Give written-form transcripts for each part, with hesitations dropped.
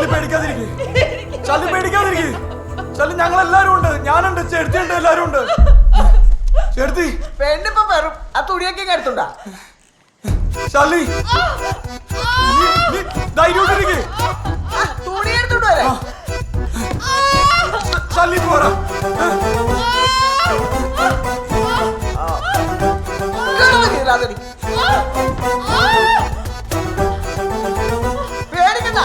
ചളി പേടിക്കാതിരിക്കും, ചളി പേടിക്കാതിരിക്കും. ചളി ഞങ്ങൾ എല്ലാരും ഉണ്ട്, ഞാനുണ്ട്, ചെടുത്തിയുണ്ട്, എല്ലാരും ഉണ്ട്. ചെടുത്തി പെണ്ണിപ്പോ വെറും ആ തുണിയൊക്കെ എടുത്തുണ്ടാ ചളി ധൈര്യമായിട്ടിരിക്കും. തുണി എടുത്തോണ്ട് വരാ ചളി പോരാ. പേടിക്കണ്ട,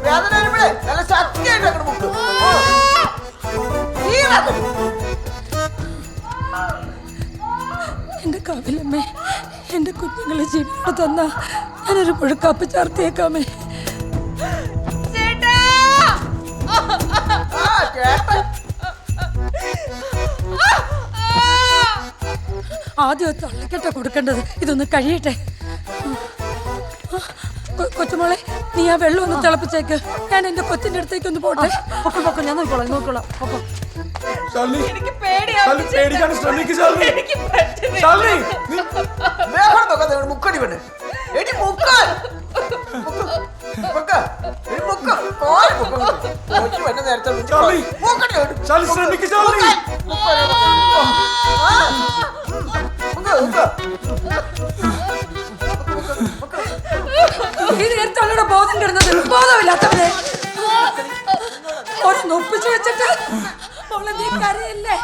വേദന വരുമ്പോഴേ നല്ല ശക്തിയായിട്ട് അങ്ങോട്ട് മുക്ക്. എന്റെ കാവിലമ്മേ, എന്റെ കുഞ്ഞുങ്ങളെ ജീവനോട് തന്ന ഞാനൊരു പുഴുക്കാപ്പ് ചേർത്തേക്കാമേ. ആദ്യം തള്ളിക്കട്ടെ കൊടുക്കേണ്ടത്, ഇതൊന്ന് കഴിയട്ടെ. കൊച്ചുമോളെ, നീ ആ വെള്ളം ഒന്ന് തിളപ്പിച്ചേക്ക്. ഞാൻ എന്റെ കൊച്ചിന്റെ അടുത്തേക്ക് ഒന്ന് പോട്ടെ. പൊക്കോ, ഞാൻ നോക്കിക്കോളാം. പൊക്കോ. പേടിക്കാൻ ശ്രമിക്കും. മുക്കടി പെണ്ണ് എടി മുക്ക നേരത്തെ ഈ നേരത്തെ ബോധം കിടന്നത്, ബോധമില്ലാത്തവരെ ഒപ്പിച്ചു വെച്ചിട്ട് നീ കരയല്ലേ.